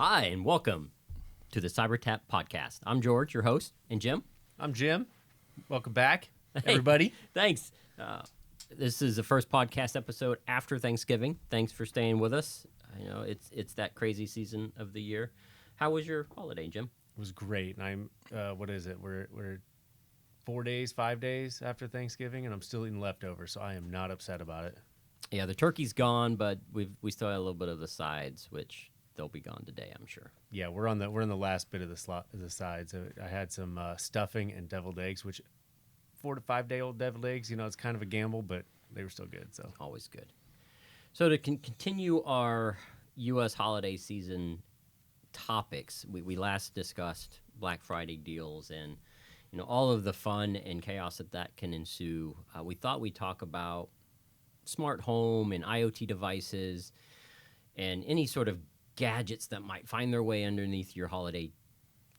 Hi, and welcome to the cyberTAP podcast. I'm George, your host, and Jim. I'm Jim. Welcome back, Hey, everybody. Thanks. This is the first podcast episode after Thanksgiving. Thanks for staying with us. I know it's that crazy season of the year. How was your holiday, Jim? It was great. And I'm, what is it? We're 5 days after Thanksgiving, and I'm still eating leftovers, so I am not upset about it. Yeah, the turkey's gone, but we still have a little bit of the sides, which they'll be gone today, I'm sure. Yeah, we're on the last bit of the sides. I had some stuffing and deviled eggs, which 4 to 5 day old deviled eggs. You know, it's kind of a gamble, but they were still good. So Always good. So to continue our U.S. holiday season topics, we last discussed Black Friday deals and all of the fun and chaos that can ensue. We thought we'd talk about smart home and IoT devices and any sort of gadgets that might find their way underneath your holiday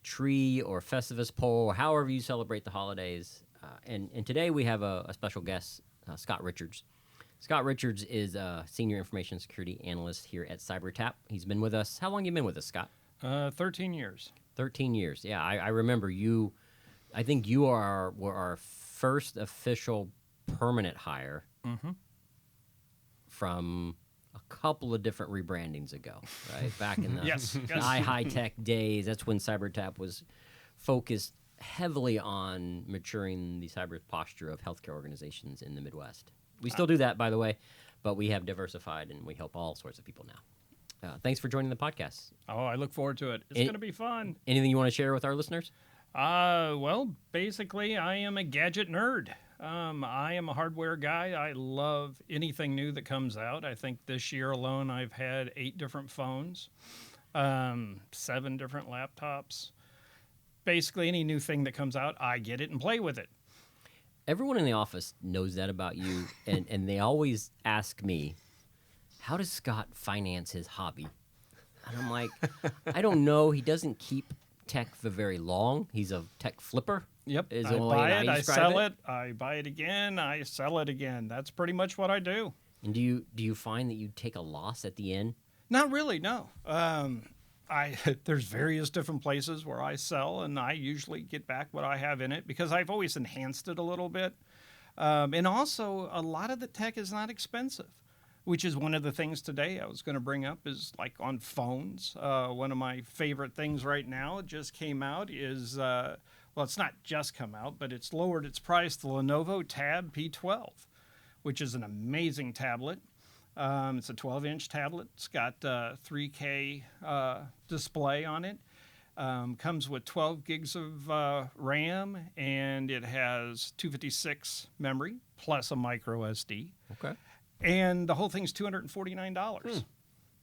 tree or Festivus pole, or however you celebrate the holidays. And today we have a special guest, Scott Richards. Scott Richards is a senior information security analyst here at cyberTAP. He's been with us. How long have you been with us, Scott? 13 years. 13 years. Yeah, I remember you. I think you were our first official permanent hire from a couple of different rebrandings ago, right? Back in the Yes. high tech days. That's when cyberTAP was focused heavily on maturing the cyber posture of healthcare organizations in the Midwest. We still do that, by the way, but we have diversified and we help all sorts of people now. Thanks for joining the podcast. Oh, I look forward to it. It's going to be fun. Anything you want to share with our listeners? Well, basically, I am a gadget nerd. I am a hardware guy. I love anything new that comes out. I think this year alone I've had 8 different phones, 7 different laptops. Basically, any new thing that comes out, I get it and play with it. Everyone in the office knows that about you, and they always ask me, how does Scott finance his hobby? And I'm like, I don't know. He doesn't keep tech for very long. He's a tech flipper. Yep, Is I the way buy that it, I I describe sell it. it, I buy it again, I sell it again. That's pretty much what I do. And do you find that you take a loss at the end? Not really, no. There's various different places where I sell, and I usually get back what I have in it because I've always enhanced it a little bit. And also, a lot of the tech is not expensive, which is one of the things today I was going to bring up is like on phones. One of my favorite things right now just came out is, well, it's not just come out, but it's lowered its price, the Lenovo Tab P12, which is an amazing tablet. It's a 12-inch tablet. It's got 3K display on it. Comes with 12 gigs of RAM, and it has 256 memory plus a micro SD. Okay. And the whole thing's $249.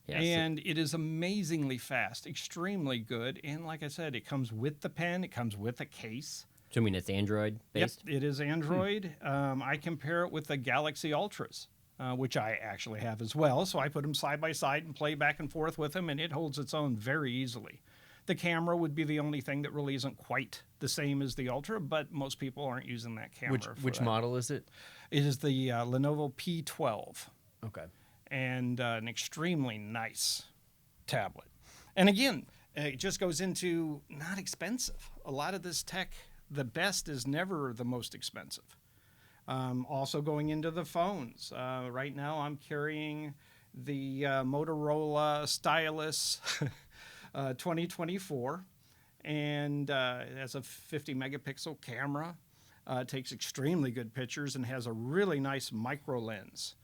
Yes. And it is amazingly fast, extremely good. And like I said, it comes with the pen. It comes with a case. Assuming it's Android based? Yep, it is Android. I compare it with the Galaxy Ultras, which I actually have as well. So I put them side by side and play back and forth with them, and it holds its own very easily. The camera would be the only thing that really isn't quite the same as the Ultra, but most people aren't using that camera. which model is it? It is the Lenovo P12. Okay. And an extremely nice tablet. And again, it just goes into not expensive. A lot of this tech, the best is never the most expensive. Also going into the phones. Right now I'm carrying the Motorola Stylus 2024, and it has a 50 megapixel camera. Takes extremely good pictures and has a really nice micro lens.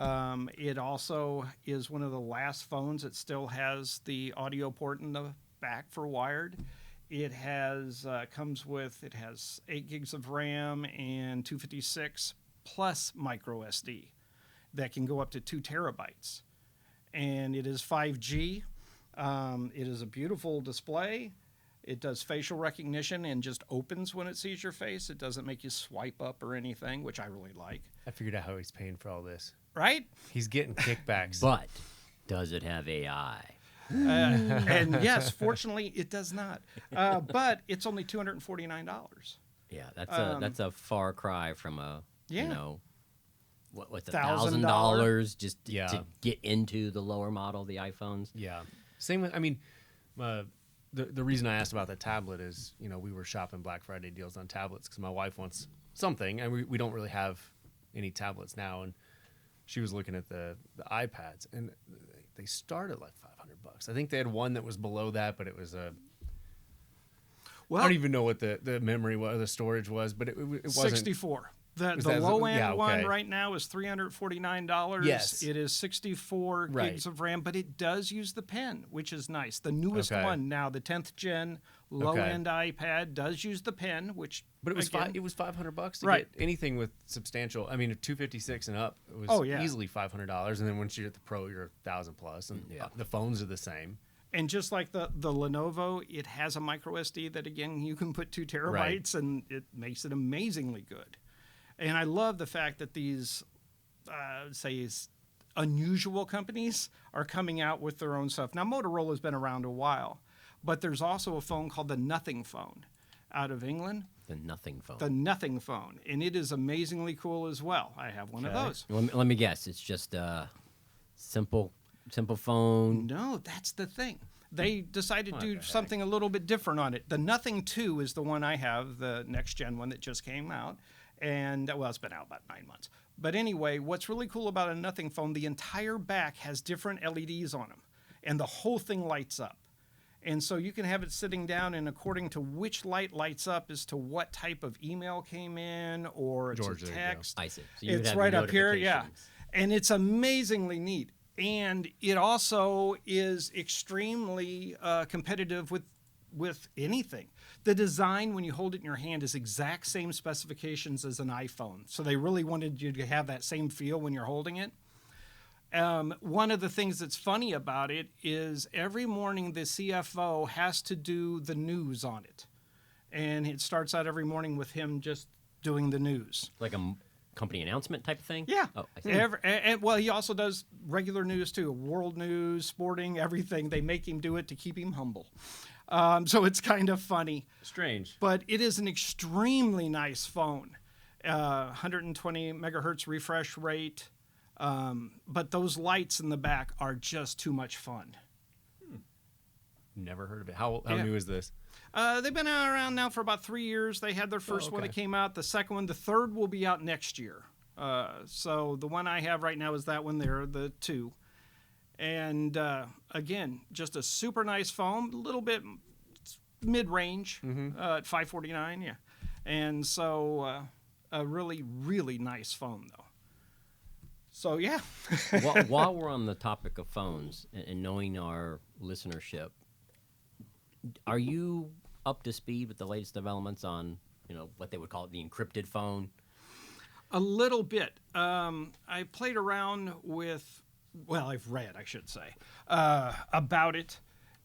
It also is one of the last phones that still has the audio port in the back for wired. It has it has 8 gigs of RAM and 256 plus micro SD that can go up to 2 terabytes. And it is 5G. It is a beautiful display. It does facial recognition and just opens when it sees your face. It doesn't make you swipe up or anything, which I really like. I figured out how he's paying for all this. Right? He's getting kickbacks. But does it have AI? And yes, fortunately, it does not. But it's only $249. Yeah, that's a far cry from a what's $1,000 just to get into the lower model, the iPhones. Yeah. Same with, I mean, The reason I asked about the tablet is, we were shopping Black Friday deals on tablets because my wife wants something, and we don't really have any tablets now. And she was looking at the iPads, and they start at like $500. I think they had one that was below that, but it was a. Well, I don't even know what the memory was, the storage was, but it wasn't 64. The low end one right now is $349. Yes. It is 64 gigs of RAM, but it does use the pen, which is nice. The newest one now, the 10th gen low end iPad does use the pen, which but it was $500 to get anything with substantial. I mean, 256 and up, it was easily $500, and then once you're at the Pro, you're $1,000+, and the phones are the same. And just like the Lenovo, it has a micro SD that again you can put 2 terabytes, and it makes it amazingly good. And I love the fact that these, unusual companies are coming out with their own stuff. Now, Motorola's been around a while, but there's also a phone called the Nothing Phone out of England. The Nothing Phone. The Nothing Phone. And it is amazingly cool as well. I have one of those. Let me guess. It's just a simple phone. No, that's the thing. They decided to do something a little bit different on it. The Nothing 2 is the one I have, the next gen one that just came out. And, well, it's been out about 9 months. But anyway, what's really cool about a Nothing Phone, the entire back has different LEDs on them. And the whole thing lights up. And so you can have it sitting down, and according to which light lights up as to what type of email came in or it's a text. I see. So it's right up here, yeah. And it's amazingly neat. And it also is extremely competitive with anything. The design, when you hold it in your hand, is exact same specifications as an iPhone. So they really wanted you to have that same feel when you're holding it. One of the things that's funny about it is every morning the CFO has to do the news on it. And it starts out every morning with him just doing the news. Like a company announcement type of thing? Yeah. Oh, I see. Well, he also does regular news too, world news, sporting, everything. They make him do it to keep him humble. So it's kind of funny. Strange. But it is an extremely nice phone. 120 megahertz refresh rate. But those lights in the back are just too much fun. Never heard of it. How new is this? They've been around now for about 3 years. They had their first one that came out. The second one, the third will be out next year. So the one I have right now is that one there, the 2. And again, just a super nice phone, a little bit mid-range at $549, yeah. And so a really, really nice phone, though. So, yeah. While we're on the topic of phones and knowing our listenership, are you up to speed with the latest developments on, what they would call it, the encrypted phone? A little bit. I played around with, I've read, I should say, about it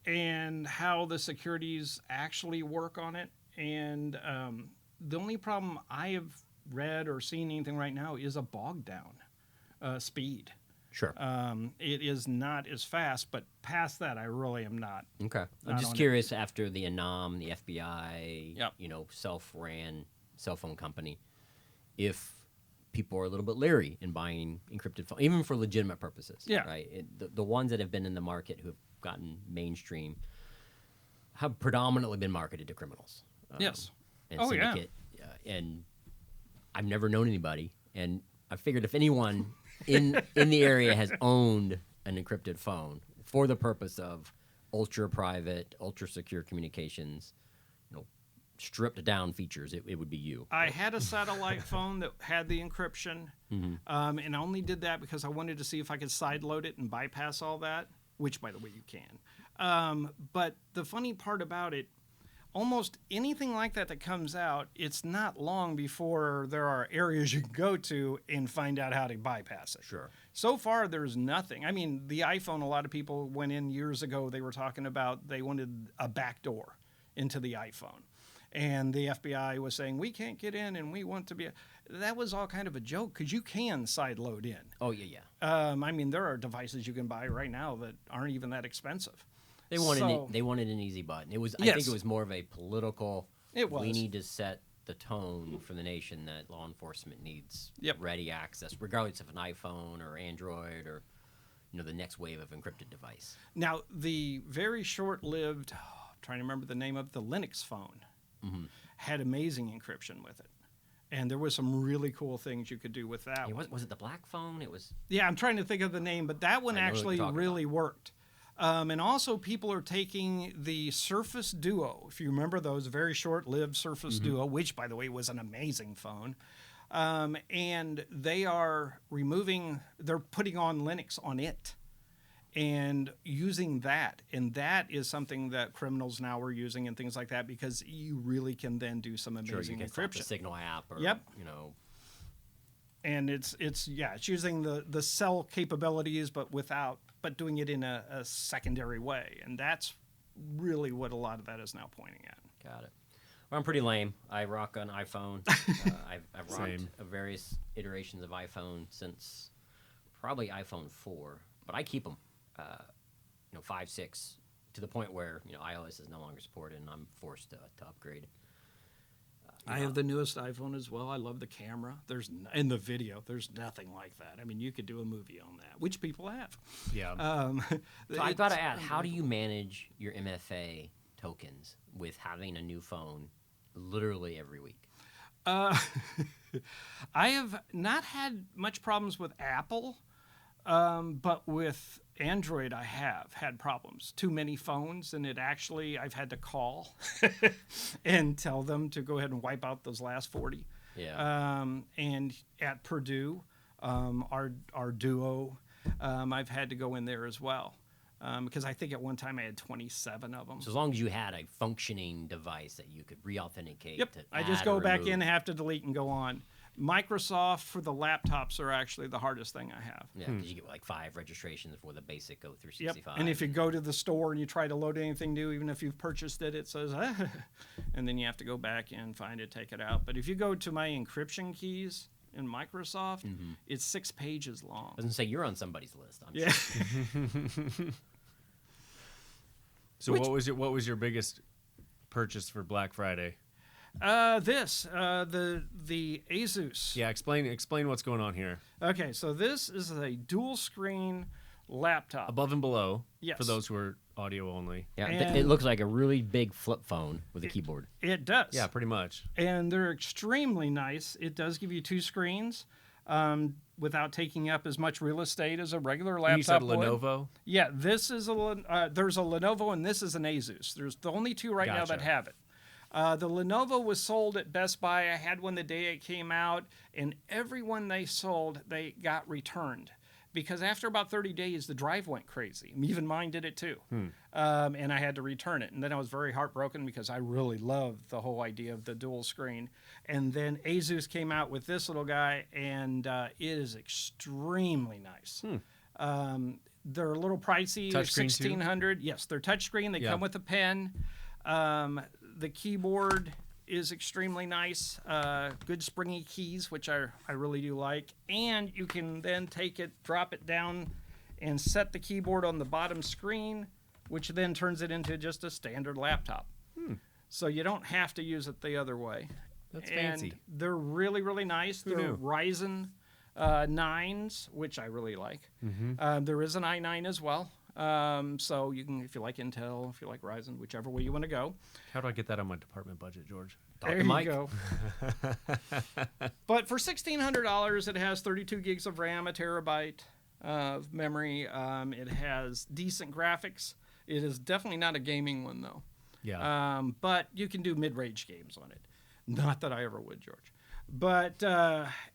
and how the securities actually work on it. And the only problem I have read or seen anything right now is a bogged down speed. Sure. It is not as fast, but past that, I really am not. Okay. I'm just curious, after the ANOM, the FBI, self-ran cell phone company, if people are a little bit leery in buying encrypted phone, even for legitimate purposes. Yeah. Right. The ones that have been in the market who have gotten mainstream have predominantly been marketed to criminals. Yes. And syndicate. And I've never known anybody, and I figured if anyone in the area has owned an encrypted phone for the purpose of ultra private, ultra secure communications, stripped down features, it would be you. I had a satellite phone that had the encryption, and I only did that because I wanted to see if I could sideload it and bypass all that, which, by the way, you can. But the funny part about it, almost anything like that comes out, it's not long before there are areas you can go to and find out how to bypass it. Sure. So far, there's nothing. I mean, the iPhone, a lot of people went in years ago, they were talking about they wanted a backdoor into the iPhone. And the FBI was saying, we can't get in and we want to be... That was all kind of a joke because you can sideload in. Oh, yeah. I mean, there are devices you can buy right now that aren't even that expensive. They wanted an easy button. I think it was more of a political... It was. We need to set the tone for the nation that law enforcement needs ready access, regardless of an iPhone or Android or the next wave of encrypted device. Now, the very short-lived, I'm trying to remember the name of the Linux phone, had amazing encryption with it. And there was some really cool things you could do with that Yeah, one. was it the black phone? It was. Yeah, I'm trying to think of the name, but that one I know what actually you're talking really worked. And also, people are taking the Surface Duo. If you remember those very short-lived Surface Duo, which, by the way, was an amazing phone. And they are they're putting on Linux on it and using that. And that is something that criminals now are using and things like that, because you really can then do some Sure, amazing you can stop the encryption. Signal app or, Yep. And it's using the cell capabilities, but doing it in a secondary way. And that's really what a lot of that is now pointing at. Got it. Well, I'm pretty lame. I rock an iPhone. I've rocked Same. various iterations of iPhone since probably iPhone 4, but I keep them, 5, 6, to the point where iOS is no longer supported, and I'm forced to upgrade. I have the newest iPhone as well. I love the camera. In the video, there's nothing like that. I mean, you could do a movie on that, which people have. Yeah. So I've got to add, how do you manage your MFA tokens with having a new phone literally every week? I have not had much problems with Apple, but with Android, I have had problems. Too many phones, and I've had to call and tell them to go ahead and wipe out those last 40. Yeah. And at Purdue, our Duo, I've had to go in there as well. Because I think at one time I had 27 of them. So as long as you had a functioning device that you could re-authenticate. Yep, To I just add go or back remove. in, have to delete, and go on. Microsoft for the laptops are actually the hardest thing I have. Yeah, because you get like 5 registrations for the basic go through 65. And if you go to the store and you try to load anything new, even if you've purchased it, it says, and then you have to go back and find it, take it out. But if you go to my encryption keys in Microsoft, it's 6 pages long. Doesn't say you're on somebody's list. I'm Yeah. sure. So what was your biggest purchase for Black Friday? The Asus. Yeah, explain what's going on here. Okay, so this is a dual screen laptop. Above and below. Yes. For those who are audio only. Yeah, And- it looks like a really big flip phone with a keyboard. It does. Yeah, pretty much. And they're extremely nice. It does give you 2 screens without taking up as much real estate as a regular laptop You said would. Lenovo. Yeah, this is there's a Lenovo and this is an Asus. There's the only 2 right now that Gotcha. have it. The Lenovo was sold at Best Buy. I had one the day it came out, and every one they sold, they got returned. Because after about 30 days, the drive went crazy. Even mine did it too. And I had to return it. And then I was very heartbroken because I really loved the whole idea of the dual screen. And then Asus came out with this little guy, and it is extremely nice. They're a little pricey. Touchscreen too? $1,600. Yes, they're touchscreen. They Yeah. come with a pen. The keyboard is extremely nice. Good springy keys, which I really do like. And you can then take it, drop it down, and set the keyboard on the bottom screen, which then turns it into just a standard laptop. So you don't have to use it the other way. That's And fancy. they're really, really nice. They're knew? Ryzen 9s, which I really like. There is an i9 as well. So you can, if you like Intel, if you like Ryzen, whichever way you want to go. How do I get that on my department budget, George? Talk There to you Mike. go. But for $1,600, it has 32 gigs of RAM, a terabyte of memory. It has decent graphics. It is definitely not a gaming one, though. Yeah. But you can do mid-range games on it. Not that I ever would, George. But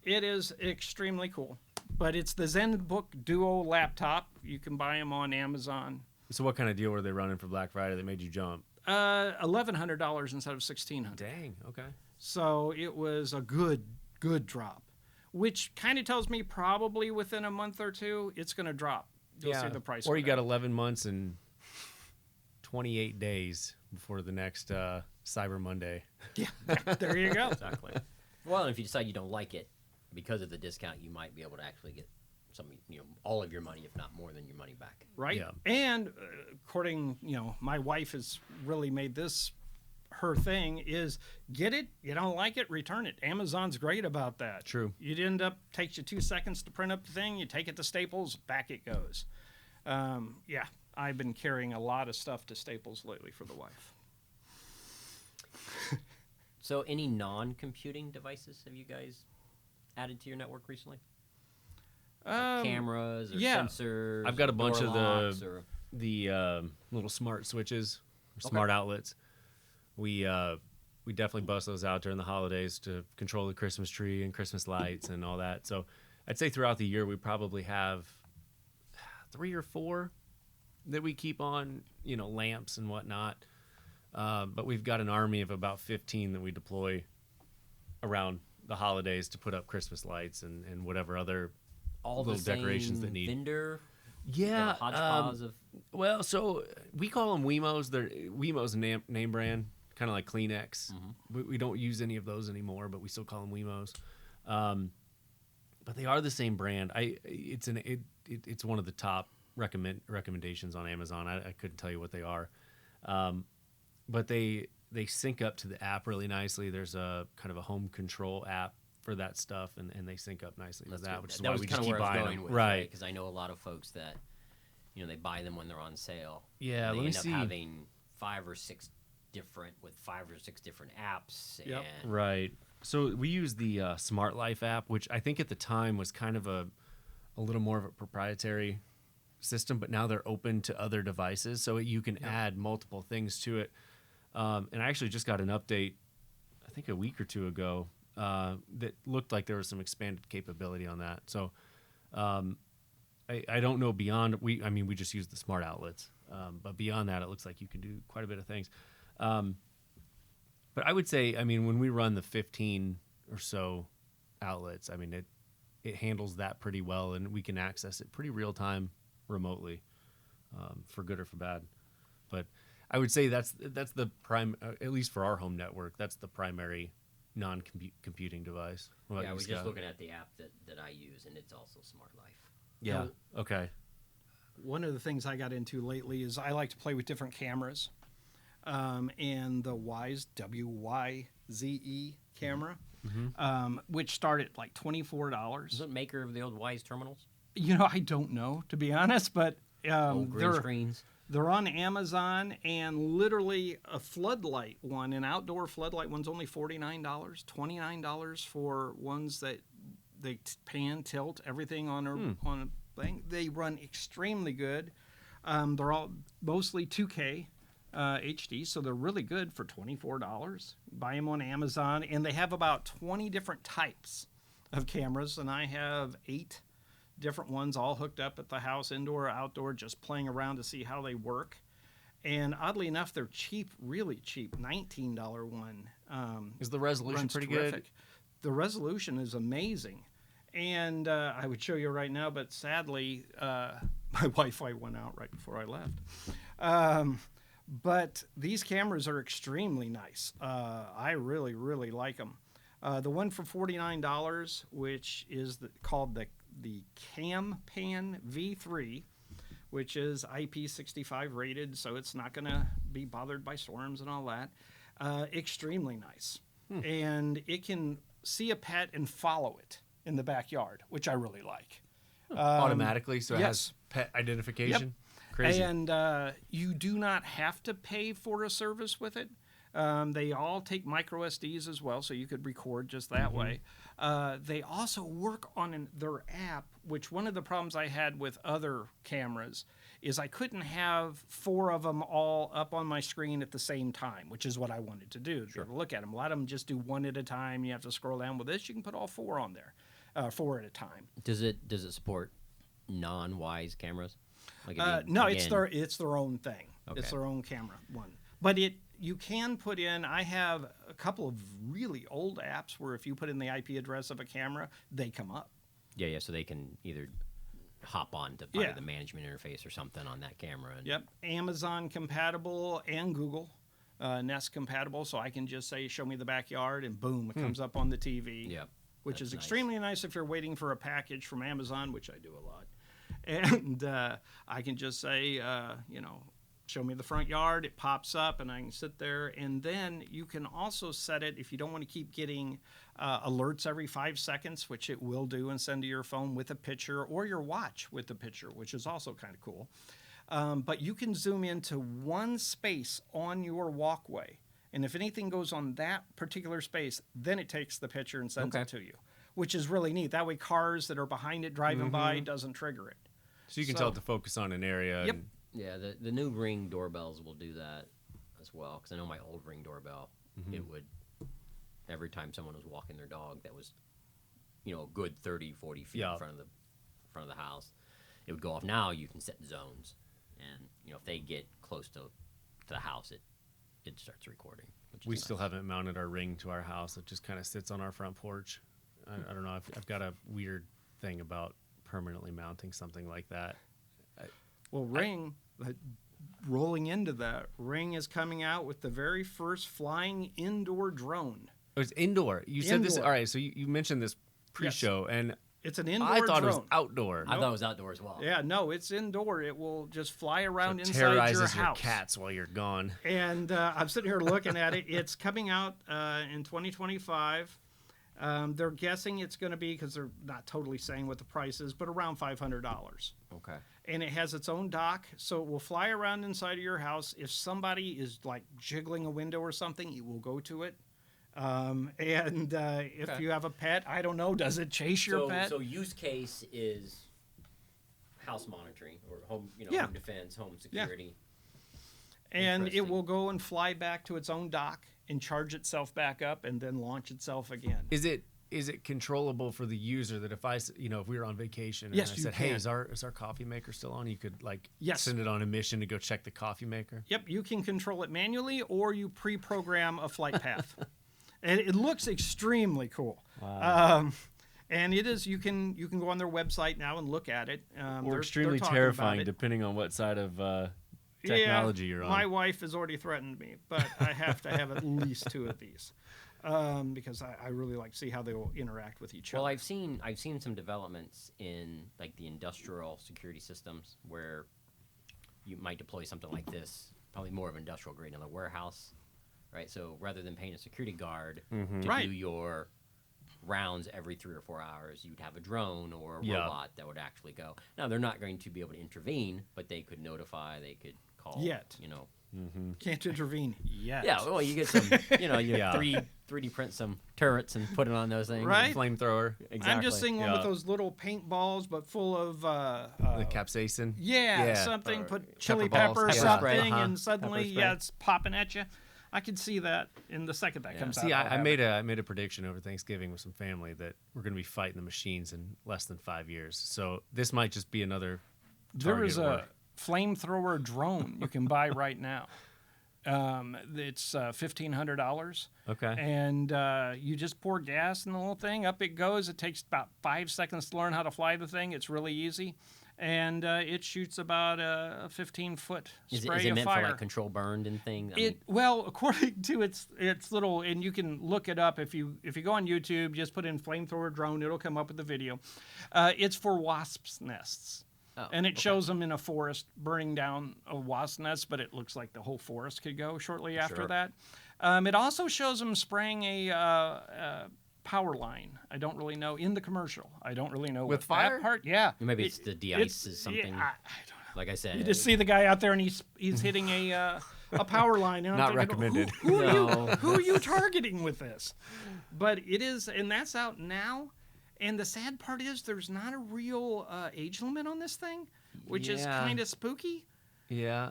it is extremely cool. But it's the ZenBook Duo laptop. You can buy them on Amazon. So what kind of deal were they running for Black Friday that made you jump? $1,100 instead of $1,600. Dang. Okay. So it was a good drop, which kind of tells me probably within a month or two it's going to drop. You'll see the price. Or go you got down. 11 months and 28 days before the next Cyber Monday. Yeah, there you go. Exactly. Well, and if you decide you don't like it, because of the discount, you might be able to actually get some, all of your money, if not more than your money back. Right. Yeah. And according, my wife has really made this her thing is get it, you don't like it, return it. Amazon's great about that. True. You'd end up, takes you 2 seconds to print up the thing, you take it to Staples, back it goes. Yeah, I've been carrying a lot of stuff to Staples lately for the wife. So, any non-computing devices have you guys added to your network recently? Like cameras or yeah. sensors? I've got a bunch door of locks or... the little smart switches, smart outlets. We definitely bust those out during the holidays to control the Christmas tree and Christmas lights and all that. So I'd say throughout the year we probably have 3 or 4 that we keep on, lamps and whatnot. But we've got an army of about 15 that we deploy around the holidays to put up Christmas lights and whatever other all little the same decorations that need. vendor? Yeah, Hodgepodge of... well, so we call them Wemos. They're Wemos name brand, kind of like Kleenex. We don't use any of those anymore, but we still call them Wemos. But they are the same brand. It's one of the top recommendations on Amazon. I couldn't tell you what they are, but they sync up to the app really nicely. There's a kind of a home control app for that stuff, and they sync up nicely with that, which is why we just keep buying them. Right, because I know a lot of folks that they buy them when they're on sale. Yeah, and let they me end see. up having 5 or 6 different apps. Yep. And Right. So we use the Smart Life app, which I think at the time was kind of a little more of a proprietary system, but now they're open to other devices, so you can add multiple things to it. And I actually just got an update, I think a week or 2 ago, that looked like there was some expanded capability on that. So I don't know beyond. We just use the smart outlets, but beyond that, it looks like you can do quite a bit of things. But I would say, when we run the 15 or so outlets, it handles that pretty well, and we can access it pretty real time remotely, for good or for bad. But I would say that's the prime, at least for our home network, that's the primary non-computing device. What about I you, was Scott? just looking at the app that I use, and it's also Smart Life. Yeah. Okay. One of the things I got into lately is I like to play with different cameras, and the Wyze WYZE camera, which start at like $24. Is it maker of the old Wyze terminals? I don't know, to be honest, but Old green screens. they're on Amazon, and literally a floodlight one, an outdoor floodlight one's only $49, $29 for ones that they pan, tilt, everything on a thing. They run extremely good. They're all mostly 2K HD, so they're really good for $24. Buy them on Amazon, and they have about 20 different types of cameras, and I have 8 different ones all hooked up at the house, indoor or outdoor, just playing around to see how they work. And oddly enough, they're cheap, really cheap, $19 one. Is the resolution Runs pretty terrific. good? The resolution is amazing. And I would show you right now, but sadly, my Wi-Fi went out right before I left. But these cameras are extremely nice. I really, really like them. The one for $49, which is called the CamPan V3, which is IP65 rated, so it's not going to be bothered by storms and all that. Extremely nice. And it can see a pet and follow it in the backyard, which I really like. Automatically, so it yes. has pet identification? Yep. Crazy. And you do not have to pay for a service with it. They all take micro SDs as well, so you could record just that way. They also work on their app, which one of the problems I had with other cameras is I couldn't have 4 of them all up on my screen at the same time, which is what I wanted to do. Sure. To look at them. A lot of them just do one at a time. You have to scroll down. With this, you can put all 4 on there, 4 at a time. Does it support non-Wyze cameras? Like no, it's their own thing. Okay. It's their own camera one. But you can put in, I have a couple of really old apps where if you put in the IP address of a camera, they come up. Yeah, so they can either hop on to find the management interface or something on that camera. Yep, Amazon compatible and Google Nest compatible, so I can just say, show me the backyard, and boom, it comes up on the TV. Yep. Which is extremely nice if you're waiting for a package from Amazon, which I do a lot. And I can just say, show me the front yard. It pops up, and I can sit there. And then you can also set it, if you don't want to keep getting alerts every 5 seconds, which it will do and send to your phone with a picture or your watch with a picture, which is also kind of cool. But you can zoom into one space on your walkway. And if anything goes on that particular space, then it takes the picture and sends it to you, which is really neat. That way cars that are behind it driving by doesn't trigger it. So you can tell it to focus on an area. Yep. And Yeah, the new Ring doorbells will do that as well. Because I know my old Ring doorbell, it would, every time someone was walking their dog that was, a good 30, 40 feet in front of the house, it would go off. Now you can set zones. And, if they get close to the house, it starts recording. we still haven't mounted our Ring to our house. It just kind of sits on our front porch. I don't know. I've got a weird thing about permanently mounting something like that. Well, Ring, rolling into that, Ring is coming out with the very first flying indoor drone. Oh, it's indoor. You said this. Indoor. All right. So you mentioned this pre-show, and It's an indoor I thought drone. it was outdoor. I thought it was outdoor as well. Yeah, no, it's indoor. It will just fly around So it inside terrorizes your house. cats while you're gone. And I'm sitting here looking at it. It's coming out in 2025. They're guessing it's going to be, because they're not totally saying what the price is, but around $500. Okay. And it has its own dock, so it will fly around inside of your house. If somebody is like jiggling a window or something, it will go to it. If you have a pet, I don't know, does it chase your pet? So use case is house monitoring or home, Yeah. home defense, home security. And it Interesting. will go and fly back to its own dock and charge itself back up and then launch itself again. Is it controllable for the user that if if we were on vacation and Yes, I you said, hey, can. is our coffee maker still on? You could Yes. send it on a mission to go check the coffee maker. Yep, you can control it manually or you pre-program a flight path. And it looks extremely cool. Wow. And it is, you can go on their website now and look at it. Or extremely talking terrifying, about it. depending on what side of technology you're on. My wife has already threatened me, but I have to have at least 2 of these because I really like to see how they will interact with each Well, other. I've seen some developments in like the industrial security systems where you might deploy something like this, probably more of industrial grade in a warehouse, right? So rather than paying a security guard to Right. do your rounds every 3 or 4 hours, you'd have a drone or a Yeah. robot that would actually go. Now they're not going to be able to intervene, but they could notify, they could call. Yet. Can't intervene yet. Yeah, well, you get some, you Yeah. 3D print some turrets and put it on those things. Right. Flamethrower, Exactly. I'm just seeing one Yeah. with those little paintballs, but full of the capsaicin. something. Or Put chili pepper balls, pepper or pepper something, spray. and suddenly, Pepper spray. it's popping at you. I could see that in the second that comes See, out. I made a prediction over Thanksgiving with some family that we're going to be fighting the machines in less than 5 years. So this might just be another. There is target a work. flamethrower drone you can buy right now. It's $1,500. Okay. And you just pour gas in the little thing. Up it goes. It takes about 5 seconds to learn how to fly the thing. It's really easy. And it shoots about a 15-foot spray Is it of meant fire. for like control burned and things? I mean, Well, according to its little, and you can look it up if you go on YouTube, just put in flamethrower drone, it'll come up with the video. It's for wasps' nests. Oh, And it okay. shows them in a forest burning down a wasp nest, but it looks like the whole forest could go shortly after Sure. that. It also shows them spraying a power line. I don't really know in the commercial. I don't really know With what fire? that part. Yeah, Maybe it's the de-ice is something. I don't know. Like I said, You just see the guy out there and he's hitting a power line. And I'm Not thinking, recommended. Who are you targeting with this? But it is, and that's out now. And the sad part is there's not a real age limit on this thing, which is Yeah. kind of spooky. Yeah.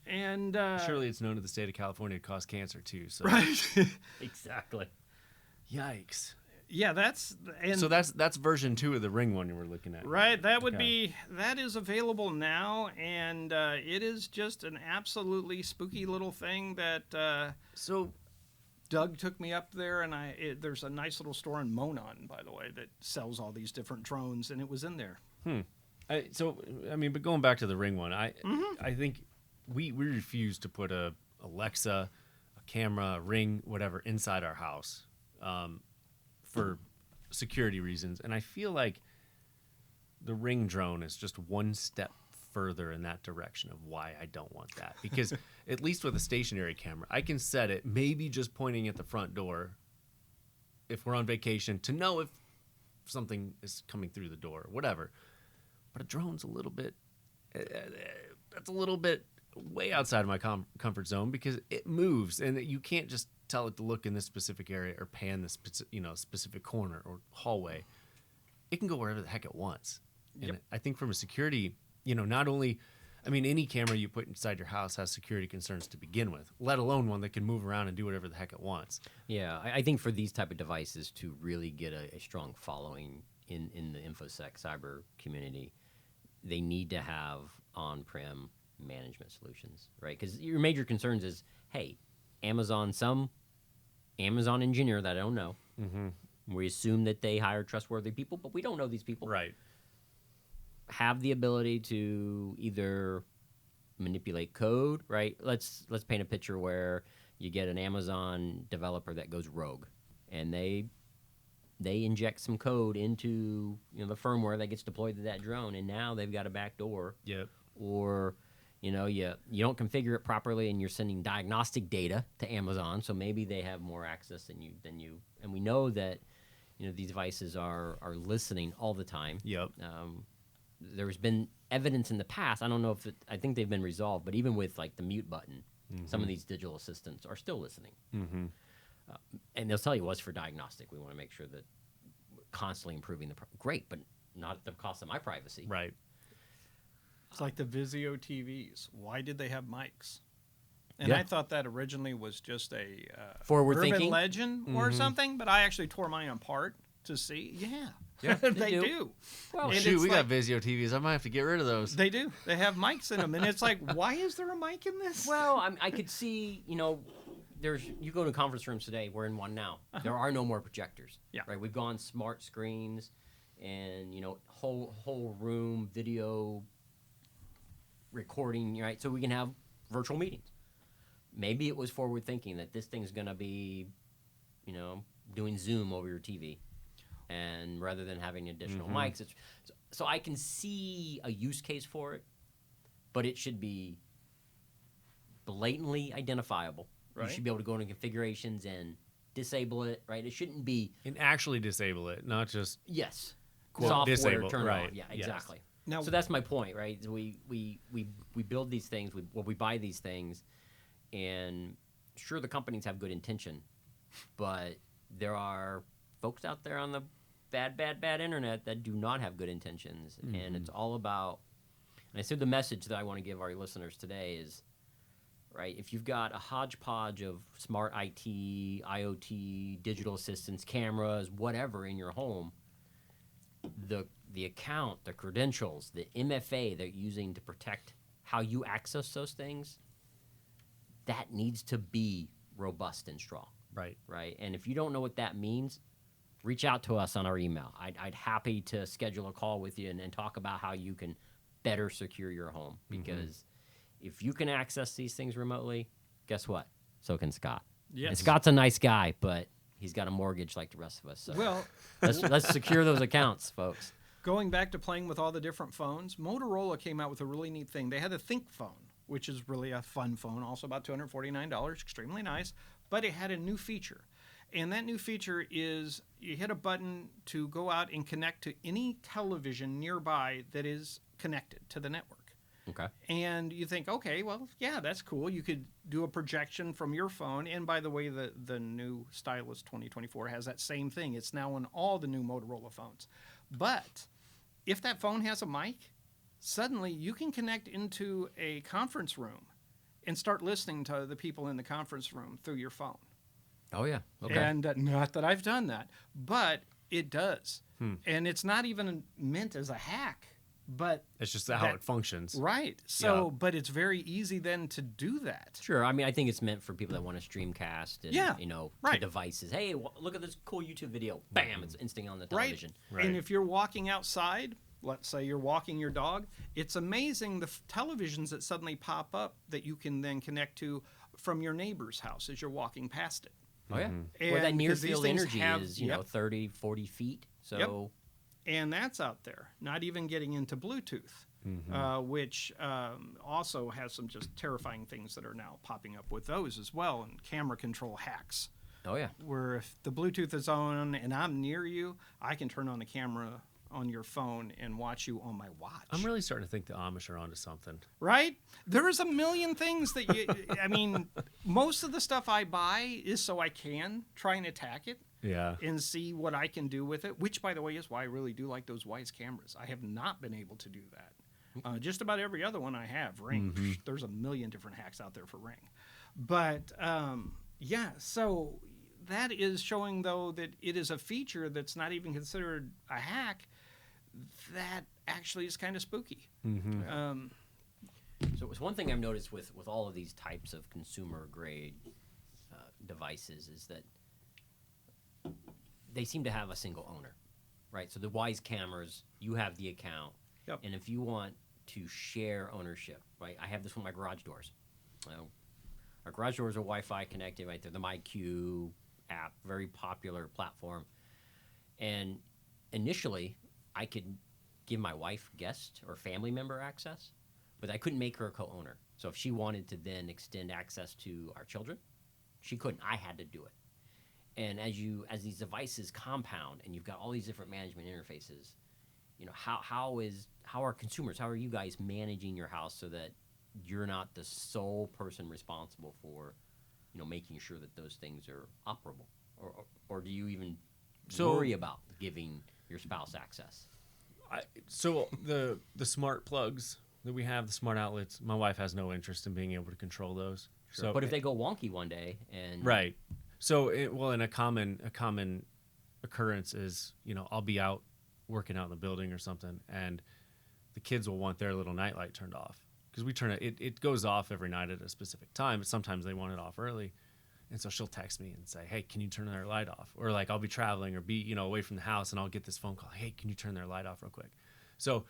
And Surely it's known to the state of California to cause cancer too. So right, exactly. yikes. yeah, that's and So that's version 2 of the Ring one you were looking at. right. That would Okay. that is available now, and it is just an absolutely spooky little thing that. So Doug took me up there, and there's a nice little store in Monon, by the way, that sells all these different drones, and it was in there. but going back to the Ring one, I think we refuse to put a Alexa, a camera, a Ring, whatever inside our house for security reasons, and I feel like the Ring drone is just one step further in that direction of why I don't want that. Because at least with a stationary camera, I can set it maybe just pointing at the front door if we're on vacation to know if something is coming through the door, whatever. But a drone's a little bit, that's a little bit way outside of my comfort zone because it moves and you can't just tell it to look in this specific area or pan this specific corner or hallway. It can go wherever the heck it wants. And I think from a security, not only, any camera you put inside your house has security concerns to begin with, let alone one that can move around and do whatever the heck it wants. Yeah, I think for these type of devices to really get a strong following in the InfoSec cyber community, they need to have on-prem management solutions, right? Because your major concerns is, hey, some Amazon engineer that I don't know. Mm-hmm. We assume that they hire trustworthy people, but we don't know these people. Right. Have the ability to either manipulate code, right? Let's paint a picture where you get an Amazon developer that goes rogue, and they inject some code into the firmware that gets deployed to that drone, and now they've got a back door. Yep. Or you don't configure it properly, and you're sending diagnostic data to Amazon, so maybe they have more access than you. And we know that these devices are listening all the time. Yep. There's been evidence in the past. I don't know I think they've been resolved, but even with like the mute button, some of these digital assistants are still listening. Mm-hmm. And they'll tell you what's for diagnostic. We want to make sure that we're constantly improving great, but not at the cost of my privacy. Right. It's like the Vizio TVs. Why did they have mics? And I thought that originally was just a forward urban thinking legend or something, but I actually tore mine apart to see. Yeah, they do. Well, shoot, we got Vizio TVs. I might have to get rid of those. They do. They have mics in them, and it's like, why is there a mic in this? Well, I could see, you go to conference rooms today. We're in one now. There are no more projectors. Yeah. Right. We've gone smart screens, and whole room video recording. Right. So we can have virtual meetings. Maybe it was forward thinking that this thing's going to be, doing Zoom over your TV. And rather than having additional mics, so I can see a use case for it, but it should be blatantly identifiable. Right. You should be able to go into configurations and disable it, right? It shouldn't be... And actually disable it, not just... Yes. Quote, software disable, turn right. it on. Yeah, exactly. Yes. Now, so that's my point, right? We build these things, we buy these things, and sure, the companies have good intention, but there are folks out there on the bad internet that do not have good intentions. And it's all about, and I said the message that I want to give our listeners today is, right, if you've got a hodgepodge of smart IT, IoT, digital assistants, cameras, whatever in your home, the account, the credentials, the MFA they're using to protect how you access those things, that needs to be robust and strong. Right. And if you don't know what that means, reach out to us on our email. I'd happy to schedule a call with you and talk about how you can better secure your home. Because if you can access these things remotely, guess what? So can Scott. Yes. And Scott's a nice guy, but he's got a mortgage like the rest of us. So well, let's secure those accounts, folks. going back to playing with all the different phones, Motorola came out with a really neat thing. They had a Think phone, which is really a fun phone, also about $249, extremely nice, but it had a new feature. And that new feature is you hit a button to go out and connect to any television nearby that is connected to the network. Okay. And you think, okay, well, yeah, that's cool. You could do a projection from your phone. And by the way, the new Stylus 2024 has that same thing. It's now on all the new Motorola phones. But if that phone has a mic, suddenly you can connect into a conference room and start listening to the people in the conference room through your phone. Oh, yeah. Okay. And not that I've done that, but it does. And it's not even meant as a hack, but... It's just how it functions. Right. So, but it's very easy then to do that. Sure. I mean, I think it's meant for people that want to streamcast and, to devices. Hey, look at this cool YouTube video. Bam, it's instantly on the television. Right. And if you're walking outside, let's say you're walking your dog, it's amazing the televisions that suddenly pop up that you can then connect to from your neighbor's house as you're walking past it. Oh, yeah. And Where that near 'cause these field things energy have- is, 30, 40 feet. So, And that's out there, not even getting into Bluetooth, which also has some just terrifying things that are now popping up with those as well, and camera control hacks. Oh yeah. where if the Bluetooth is on and I'm near you, I can turn on the camera on your phone and watch you on my watch. I'm really starting to think the Amish are onto something. Right? There's a million things that you, I mean, most of the stuff I buy is so I can try and attack it Yeah. and see what I can do with it, which, by the way, is why I really do like those Wyze cameras. I have not been able to do that. Just about every other one I have, Ring, there's a million different hacks out there for Ring. But, yeah, so that is showing, though, that it is a feature that's not even considered a hack that actually is kind of spooky. So it's one thing I've noticed with all of these types of consumer grade devices is that they seem to have a single owner, right? So the Wyze cameras, you have the account, Yep. and if you want to share ownership, right? I have this with my garage doors. Our garage doors are Wi-Fi connected, right? They're the MyQ app, very popular platform. And initially, I could give my wife guest or family member access, but I couldn't make her a co-owner. So if she wanted to then extend access to our children, she couldn't. I had to do it. And as these devices compound and you've got all these different management interfaces, you know, how are consumers, how are you guys managing your house so that you're not the sole person responsible for, you know, making sure that those things are operable, or do you even worry about giving your spouse access? So the smart plugs that we have, the smart outlets, my wife has no interest in being able to control those. Sure. So, but if they go wonky one day and right. So, and a common occurrence is, you know, I'll be out working out in the building or something, and the kids will want their little nightlight turned off because we turn it goes off every night at a specific time, but sometimes they want it off early. And so she'll text me and say, hey, can you turn their light off? Or like I'll be traveling or be, you know, away from the house and I'll get this phone call. Hey, can you turn their light off real quick? So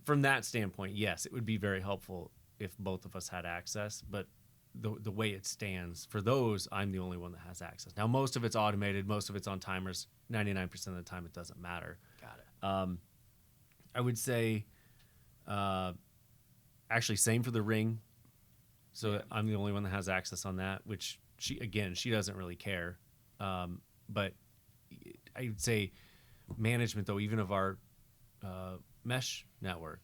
from that standpoint, yes, it would be very helpful if both of us had access. But the way it stands, for those, I'm the only one that has access. Now, most of it's automated. Most of it's on timers. 99% of the time, it doesn't matter. Got it. I would say actually same for the Ring. So I'm the only one that has access on that, which she doesn't really care. But I would say management, though, even of our mesh network,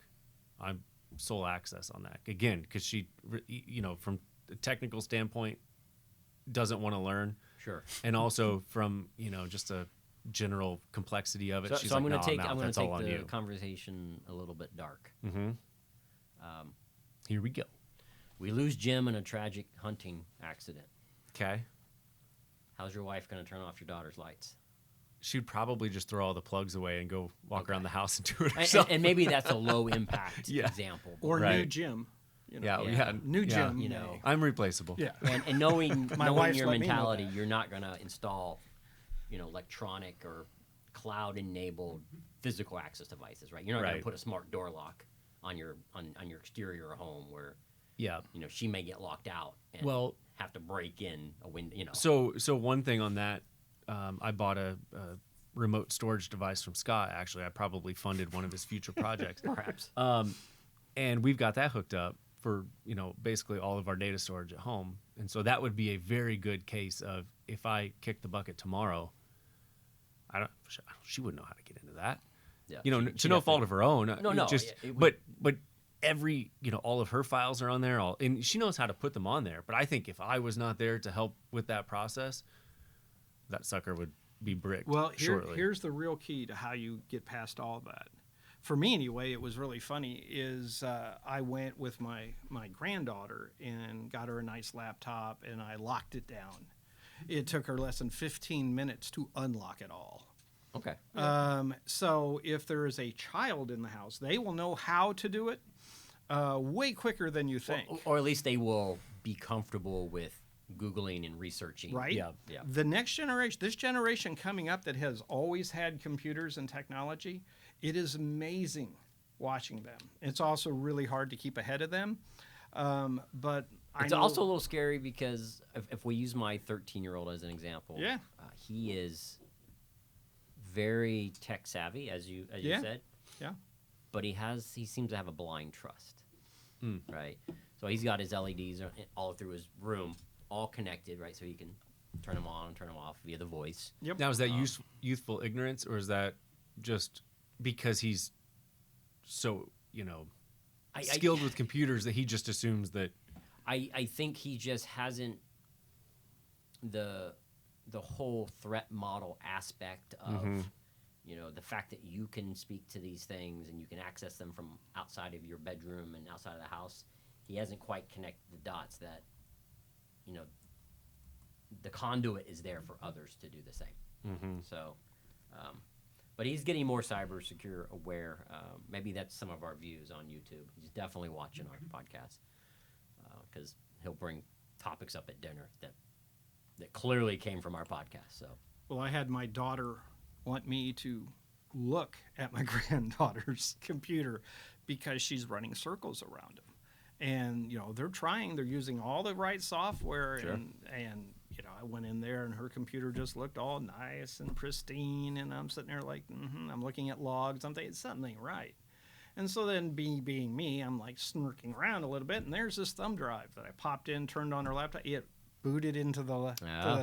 I'm sole access on that. Again, because she, you know, from a technical standpoint, doesn't want to learn. Sure. And also from, you know, just a general complexity of it. So I'm going to take the the conversation a little bit dark. Mm-hmm. Here we go. We lose Jim in a tragic hunting accident. Okay. How's your wife going to turn off your daughter's lights? She'd probably just throw all the plugs away and go walk around the house and do it And, herself. and maybe that's a low impact example. Or Right. new Jim. You know, new yeah. Jim. You know. I'm replaceable. Yeah. And knowing wife's your let me know mentality, that. you're not going to install, you know, electronic or cloud-enabled physical access devices, right? You're not going Right. to put a smart door lock on your exterior home where, Yeah. you know, she may get locked out and Well, have to break in a window. You know. So one thing on that, I bought a remote storage device from Scott. Actually, I probably funded one of his future projects. Perhaps. And we've got that hooked up for, you know, basically all of our data storage at home. And so that would be a very good case of if I kick the bucket tomorrow, she wouldn't know how to get into that. Yeah, You know, she to no fault of her own. No, Just, yeah, it would- but every, you know, all of her files are on there, and she knows how to put them on there. But I think if I was not there to help with that process, that sucker would be bricked shortly. Here's the real key to how you get past all of that. For me, anyway, it was really funny. I went with my granddaughter and got her a nice laptop, and I locked it down. It took her less than 15 minutes to unlock it all. Okay. So if there is a child in the house, they will know how to do it way quicker than you think. Or at least they will be comfortable with Googling and researching. Right? Yeah. The next generation, this generation coming up that has always had computers and technology, it is amazing watching them. It's also really hard to keep ahead of them. But It's also a little scary because if we use my 13-year-old as an example, he is very tech savvy, as you said. Yeah. But he seems to have a blind trust. Right. So he's got his LEDs all through his room, all connected, right? So he can turn them on and turn them off via the voice. Yep. Now, is that youthful ignorance, or is that just because he's so, skilled with computers that he just assumes that? I think he just hasn't the whole threat model aspect of the fact that you can speak to these things and you can access them from outside of your bedroom and outside of the house. He hasn't quite connected the dots that the conduit is there for others to do the same. So but he's getting more cyber secure aware. Maybe that's some of our views on YouTube. He's definitely watching our podcast because he'll bring topics up at dinner that clearly came from our podcast. So, well, I had my daughter want me to look at my granddaughter's computer because she's running circles around him. And, they're using all the right software. Sure. And I went in there and her computer just looked all nice and pristine. And I'm sitting there like, I'm looking at logs. I'm thinking something ain't right. And so then being me, I'm like smirking around a little bit. And there's this thumb drive that I popped in, turned on her laptop. It booted into the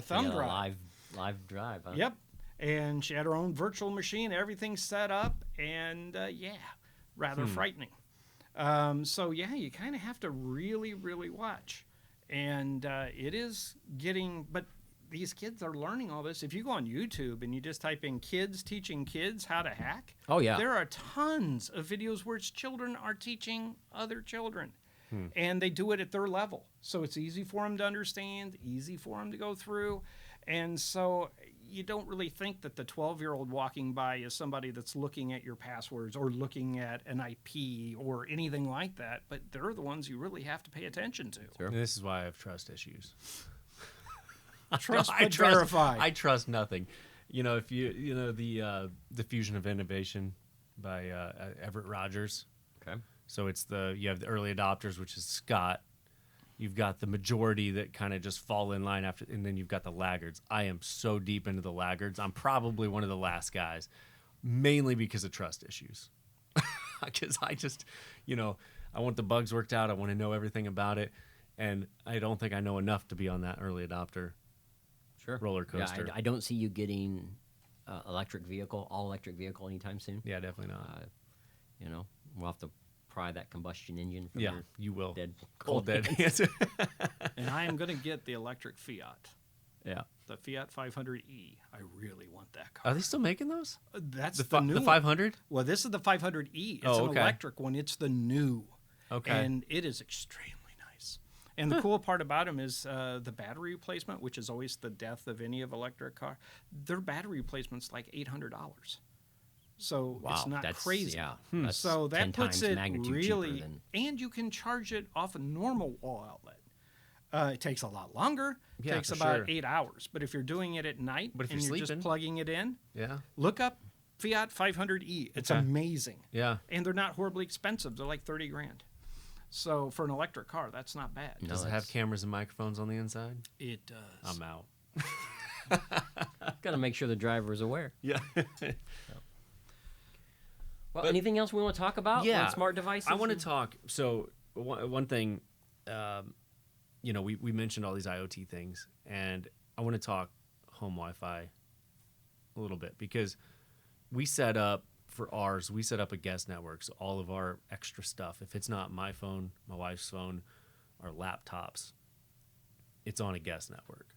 thumb drive. Live drive. Huh? Yep. And she had her own virtual machine, everything set up. And rather frightening. So, you kind of have to really, really watch. And it is getting, but these kids are learning all this. If you go on YouTube and you just type in kids teaching kids how to hack, oh yeah, there are tons of videos where children are teaching other children. And they do it at their level. So it's easy for them to understand, easy for them to go through. And so you don't really think that the 12-year-old walking by is somebody that's looking at your passwords or looking at an IP or anything like that, but they're the ones you really have to pay attention to. Sure. This is why I have trust issues. Trust but verify. I trust nothing. If the Diffusion of Innovation by Everett Rogers. Okay. So you have the early adopters, which is Scott. You've got the majority that kind of just fall in line after, and then you've got the laggards. I am so deep into the laggards. I'm probably one of the last guys, mainly because of trust issues. Because I just, I want the bugs worked out. I want to know everything about it. And I don't think I know enough to be on that erbly adopter roller coaster. Yeah, I don't see you getting all electric vehicle anytime soon. Yeah, definitely not. We'll have to pry that combustion engine from your you will. dead Cold dead. And I am going to get the electric Fiat. Yeah. The Fiat 500e. I really want that car. Are they still making those? That's the new the 500? Well, this is the 500e. It's an electric one. It's the new. Okay. And it is extremely nice. And the cool part about them is the battery replacement, which is always the death of any of electric car. Their battery replacement's like $800. So it's not crazy. Yeah, that's so that 10 puts times it magnitude really, cheaper than... and you can charge it off a normal wall outlet. It takes a lot longer. It takes about 8 hours. But if you're doing it at night but if and you're just sleeping, plugging it in, yeah, look up Fiat 500e. It's amazing. Yeah. And they're not horribly expensive. They're like $30,000. So for an electric car, that's not bad. Does it have cameras and microphones on the inside? It does. I'm out. Got to make sure the driver is aware. Yeah. Well, anything else we want to talk about on smart devices? I want to talk. So one thing, we mentioned all these IoT things, and I want to talk home Wi-Fi a little bit because we set up a guest network. So all of our extra stuff, if it's not my phone, my wife's phone, our laptops, it's on a guest network,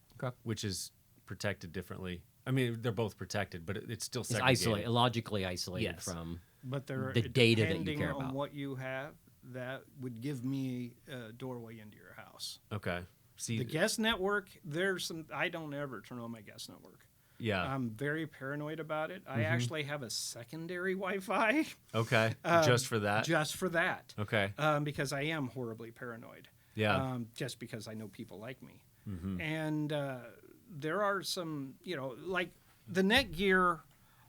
which is protected differently. I mean, they're both protected, but it's still segregated. It's logically isolated from but they're, the data that you depending care on about. what you have, that would give me a doorway into your house. Okay. See, the guest network, I don't ever turn on my guest network. Yeah. I'm very paranoid about it. I actually have a secondary Wi-Fi. Okay. Just for that? Just for that. Okay. Because I am horribly paranoid. Yeah. Just because I know people like me. And there are some, like the Netgear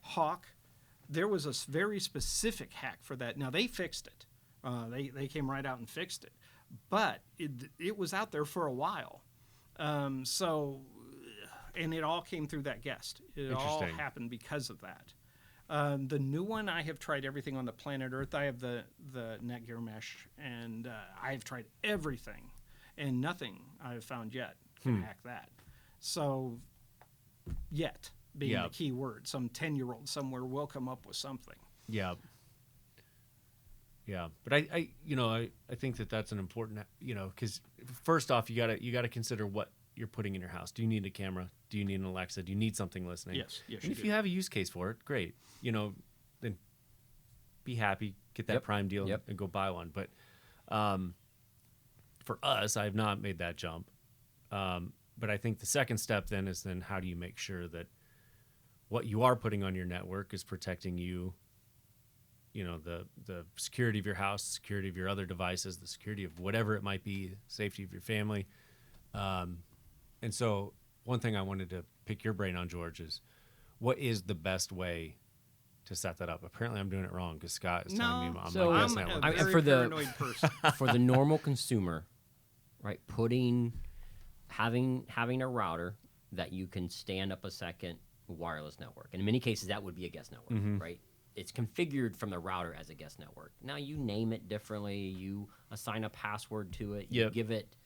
Hawk, there was a very specific hack for that. Now, they fixed it. They came right out and fixed it. But it was out there for a while. And it all came through that guest. It all happened because of that. The new one, I have tried everything on the planet Earth. I have the Netgear Mesh, and I have tried everything, and nothing I have found yet can hack that. So, yet being Yeah. the key word, some 10-year-old somewhere will come up with something. Yeah. Yeah, but I think that that's an important, because first off, you gotta consider what you're putting in your house. Do you need a camera? Do you need an Alexa? Do you need something listening? Yes, And you if do. you have a use case for it, great. Then be happy, get that Prime deal, and go buy one. But for us, I have not made that jump. But I think the second step then is how do you make sure that what you are putting on your network is protecting you. The security of your house, the security of your other devices, the security of whatever it might be, safety of your family. And so one thing I wanted to pick your brain on, George, is what is the best way to set that up? Apparently I'm doing it wrong because Scott is telling me So my I'm guest network. a very paranoid person. For the normal consumer, right, having a router that you can stand up a second wireless network. And in many cases, that would be a guest network, right? It's configured from the router as a guest network. Now you name it differently. You assign a password to it. You give it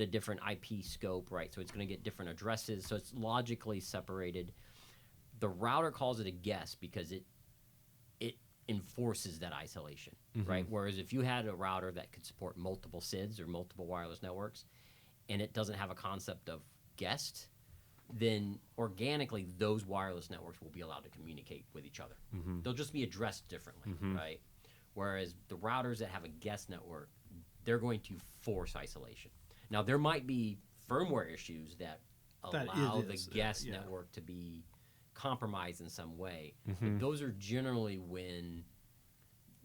a different IP scope, right? So it's going to get different addresses. So it's logically separated. The router calls it a guest because it enforces that isolation, right? Whereas if you had a router that could support multiple SIDs or multiple wireless networks, and it doesn't have a concept of guest, then organically those wireless networks will be allowed to communicate with each other. They'll just be addressed differently, right? Whereas the routers that have a guest network, they're going to force isolation. Now, there might be firmware issues that allow the guest network to be compromised in some way. But those are generally when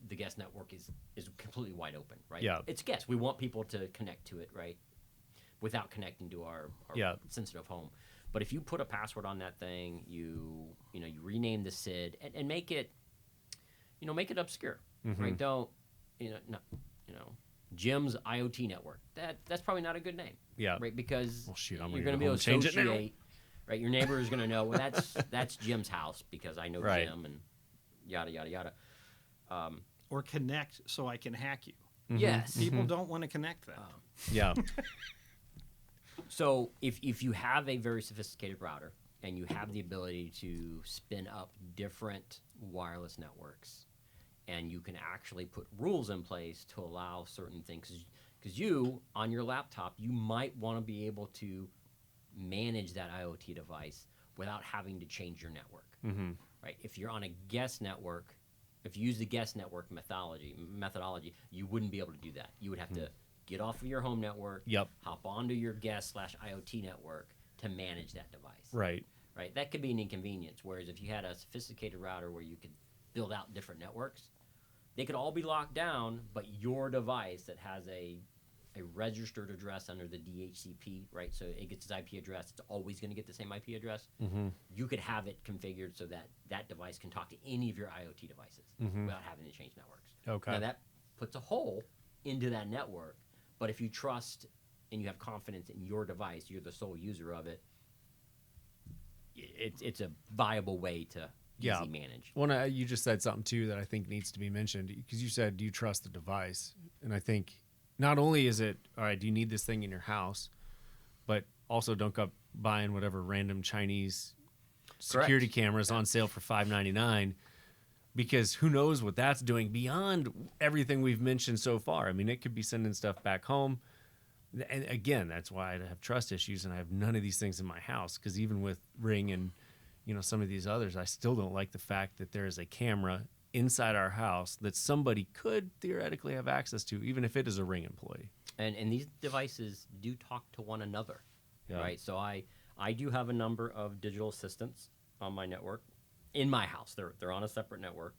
the guest network is completely wide open, right? Yeah. It's guest. We want people to connect to it, right? Without connecting to our sensitive home. But if you put a password on that thing, you rename the SID and make it obscure, right? Don't Jim's IoT network. That's probably not a good name, right? Because I'm you're going to be able to change it now. associate, right? Your neighbor is going to know, well, that's Jim's house because I know Jim and yada yada yada. Or connect so I can hack you. Yes, People don't want to connect that. Yeah. So if you have a very sophisticated router and you have the ability to spin up different wireless networks, and you can actually put rules in place to allow certain things, because you, on your laptop, you might want to be able to manage that IoT device without having to change your network, right? If you're on a guest network, if you use the guest network methodology, you wouldn't be able to do that. You would have to get off of your home network, hop onto your guest/IoT network to manage that device. Right. Right. That could be an inconvenience. Whereas if you had a sophisticated router where you could build out different networks, they could all be locked down, but your device that has a registered address under the DHCP, right? So it gets its IP address. It's always going to get the same IP address. You could have it configured so that device can talk to any of your IoT devices without having to change networks. Okay. Now that puts a hole into that network. But if you trust and you have confidence in your device, you're the sole user of it, it's a viable way to easy manage. Well, you just said something, too, that I think needs to be mentioned. Because you said, do you trust the device? And I think not only is it, all right, do you need this thing in your house, but also don't go buying whatever random Chinese security cameras on sale for $5.99. Because who knows what that's doing beyond everything we've mentioned so far. I mean, it could be sending stuff back home. And again, that's why I have trust issues and I have none of these things in my house. Because even with Ring and some of these others, I still don't like the fact that there is a camera inside our house that somebody could theoretically have access to, even if it is a Ring employee. And these devices do talk to one another, right? So I do have a number of digital assistants on my network. In my house, they're on a separate network.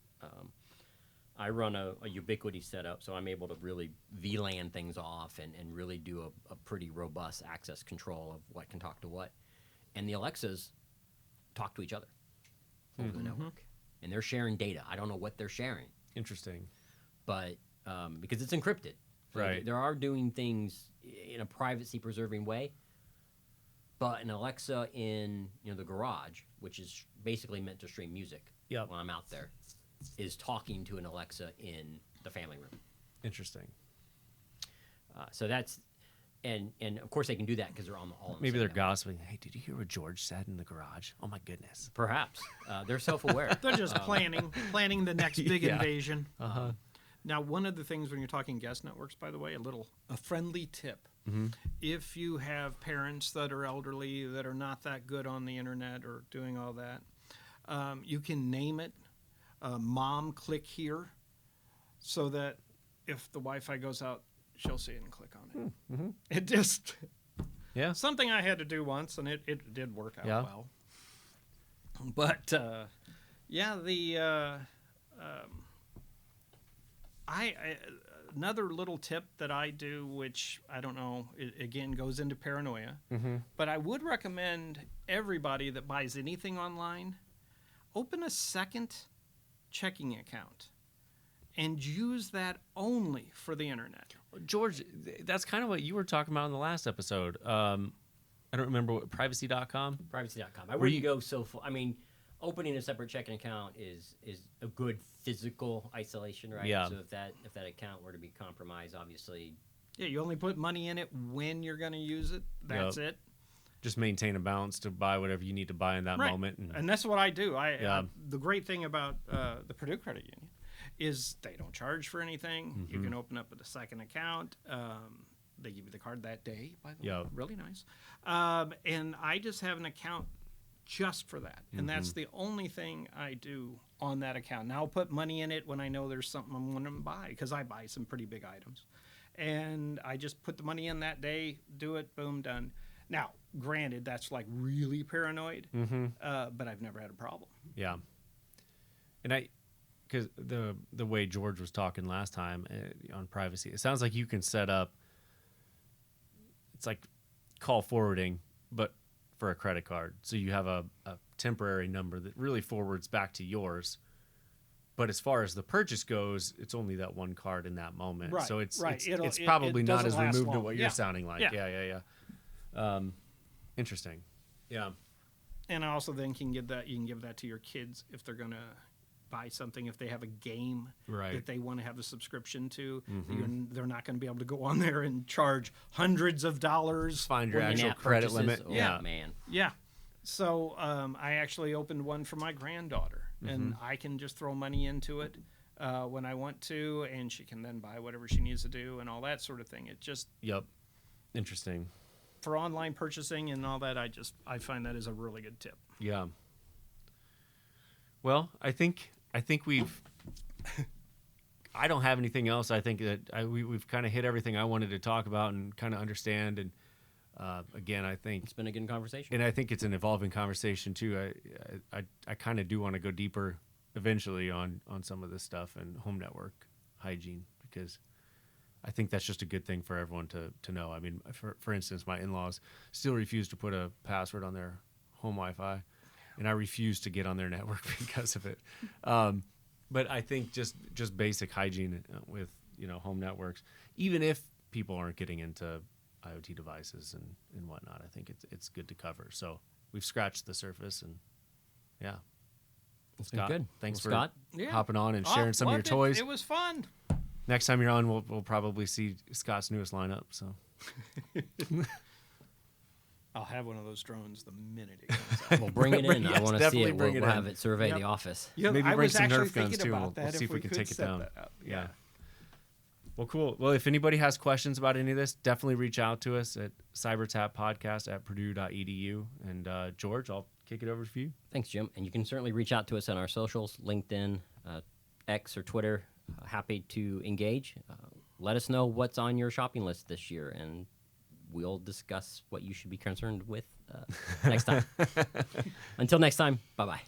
I run a Ubiquity setup, so I'm able to really VLAN things off and really do a pretty robust access control of what can talk to what. And the Alexas talk to each other over the network, and they're sharing data. I don't know what they're sharing. Interesting. But because it's encrypted. So right. They are doing things in a privacy-preserving way. But an Alexa in the garage, which is basically meant to stream music when I'm out there, is talking to an Alexa in the family room. Interesting. So that's And of course they can do that because they're all on the Maybe same they're network. gossiping. Hey, did you hear what George said in the garage? Oh my goodness. Perhaps they're self-aware. They're just planning the next big Yeah. invasion. Uh-huh. Now, one of the things when you're talking guest networks, by the way, a friendly tip. If you have parents that are elderly that are not that good on the internet or doing all that, you can name it Mom Click Here, so that if the Wi-Fi goes out, she'll see it and click on it. It just Yeah. something I had to do once, and it did work out Yeah. well. But yeah, the I another little tip that I do, which I don't know, it again goes into paranoia, but I would recommend everybody that buys anything online, open a second checking account and use that only for the internet. George, that's kind of what you were talking about in the last episode. I don't remember what, privacy.com? Privacy.com. I wouldn't go so far. I mean, opening a separate checking account is a good physical isolation, right? Yeah. So if that account were to be compromised, obviously, Yeah, you only put money in it when you're going to use it. That's it. Just maintain a balance to buy whatever you need to buy in that Right. moment. And that's what I do. Yeah. The great thing about the Purdue Credit Union is they don't charge for anything. You can open up with a second account. They give you the card that day, by the way. Really nice. And I just have an account just for that. And that's the only thing I do on that account. Now I'll put money in it when I know there's something I'm going to buy, because I buy some pretty big items. And I just put the money in that day, do it, boom, done. Now, granted, that's like really paranoid, but I've never had a problem. Yeah. And because the way George was talking last time on privacy, it sounds like you can set up, it's like call forwarding, but for a credit card. So you have a temporary number that really forwards back to yours. But as far as the purchase goes, it's only that one card in that moment. Right, So it's right. it's It probably not doesn't as last removed to long. what Yeah. you're sounding like. Yeah. Yeah. Interesting. Yeah. And I also then you can give that to your kids if they're going to buy something, if they have a game Right. that they want to have a subscription to. They're not going to be able to go on there and charge hundreds of dollars. Find your when you- actual in-app credit purchases, limit. oh, Yeah. man. Yeah. So I actually opened one for my granddaughter, and I can just throw money into it when I want to, and she can then buy whatever she needs to do and all that sort of thing. It just, Yep. Interesting. for online purchasing and all that, I find that is a really good tip. Yeah. Well, I think we've. I don't have anything else. I think that we've kind of hit everything I wanted to talk about and kind of understand. And again, I think, It's been a good conversation. and I think it's an evolving conversation too. I kind of do want to go deeper eventually on some of this stuff and home network hygiene, because I think that's just a good thing for everyone to know. I mean, for instance, my in-laws still refuse to put a password on their home Wi-Fi, and I refuse to get on their network because of it. But I think just basic hygiene with home networks, even if people aren't getting into IoT devices and whatnot, I think it's good to cover. So we've scratched the surface, and yeah. It's been Scott, good. thanks Well, for Scott, hopping on and sharing some of your loved it. toys. It was fun. Next time you're on, we'll probably see Scott's newest lineup. So I'll have one of those drones the minute it comes out. well, bring it in. I Yes, want to see definitely it. bring We'll it in. have it survey Yep. the office. Yeah, maybe I bring was some actually Nerf guns thinking too. about We'll that see if we we can could take it set down. that up. Yeah. Well, cool. Well, if anybody has questions about any of this, definitely reach out to us at cyberTAP.Podcast.Purdue.edu. And George, I'll kick it over to you. Thanks, Jim. And you can certainly reach out to us on our socials, LinkedIn, X, or Twitter. Happy to engage. Let us know what's on your shopping list this year, and we'll discuss what you should be concerned with next time. Until next time, bye-bye.